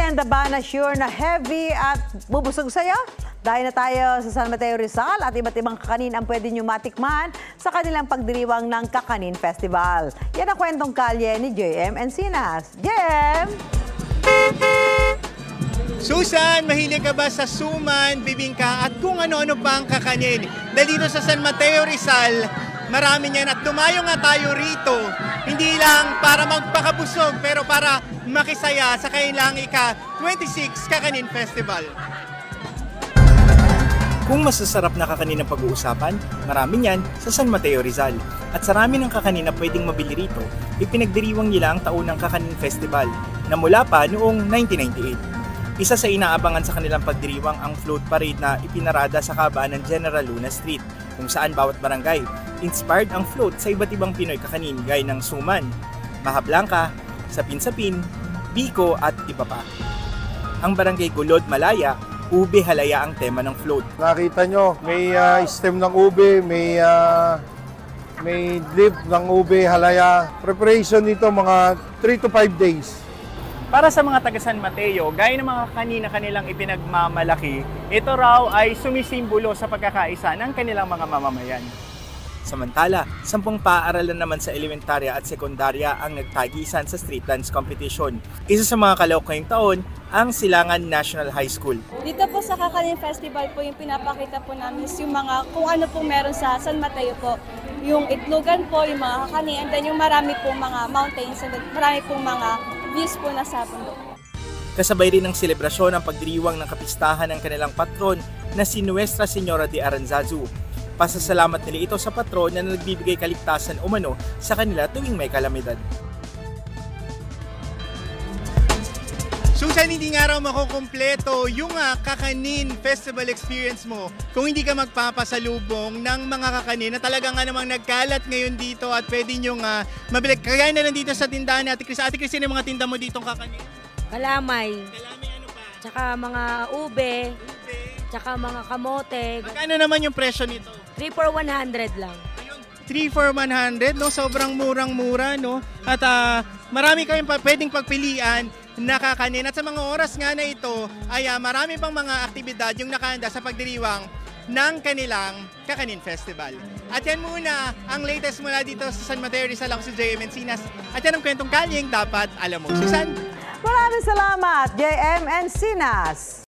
merienda ba na sure na heavy at bubusog sa'yo? Dahil na tayo sa San Mateo Rizal at iba't ibang kakanin ang pwede nyo matikman sa kanilang pagdiriwang ng Kakanin Festival. Yan ang kwentong kalye ni JM Encinas. JM! Susan, mahilig ka ba sa suman, bibingka at kung ano-ano pa ang kakanin? Dahil dito sa San Mateo Rizal, marami niyan at tumayo nga tayo rito. Hindi lang para magpakabusog pero para makisaya sa kanilang ika-26 Kakanin Festival. Kung masasarap na kakanin ang pag-uusapan, marami niyan sa San Mateo Rizal. At sa rami ng kakanin na pwedeng mabili rito, ipinagdiriwang nila ang taon ng Kakanin Festival na mula pa noong 1998. Isa sa inaabangan sa kanilang pagdiriwang ang float parade na ipinarada sa kabaan ng General Luna Street, kung saan bawat barangay inspired ang float sa iba't ibang Pinoy kakanin gaya ng suman, maha blanca, sapin-sapin, biko at iba pa. Ang barangay Gulod, Malaya, ube halaya ang tema ng float. Nakita nyo, may stem ng ube, may leaf ng ube halaya. Preparation nito mga 3 to 5 days. Para sa mga taga San Mateo, gaya ng mga kanina kanilang ipinagmamalaki, ito raw ay sumisimbolo sa pagkakaisa ng kanilang mga mamamayan. Samantala, 10 paaralan naman sa elementarya at sekundarya ang nagtagisan sa street dance competition. Isa sa mga kalawak ngayong taon, ang Silangan National High School. Dito po sa Kakanin Festival po yung pinapakita po namin yung mga kung ano po meron sa San Mateo po. Yung itlogan po, yung mga kakanin, and then yung marami pong mga mountains, and then marami pong mga views po na sa bundok. Kasabay rin ng selebrasyon ang pagdiriwang ng kapistahan ng kanilang patron na si Nuestra Señora de Aranzazu. Pasasalamat nila ito sa patron na nagbibigay kaligtasan umano sa kanila tuwing may kalamidad. Susan, hindi nga raw makukumpleto yung Kakanin Festival experience mo kung hindi ka magpapasalubong ng mga kakanin na talaga nga namang nagkalat ngayon dito at pwede nyo mabili. Kagaya na lang dito sa tindahan ni Ate Cris. Ate Cris, yun yung mga tinda mo ditong kakanin? Kalamay. Kalamay, ano pa? Tsaka mga ube. Tsaka mga kamote. Magkano naman yung presyo nito? 3 for 100 lang. 3 for 100, no? Sobrang murang-mura, no? At marami kayong pwedeng pagpilian na kakanin. At sa mga oras nga na ito, ay marami pang mga aktibidad yung nakahanda sa pagdiriwang ng kanilang Kakanin Festival. At yan muna ang latest mula dito sa San Mateo Rizal. Ako si JM Encinas. At yan ang kwentong kalyeng dapat alam mo. Susan? Maraming salamat, JM Encinas.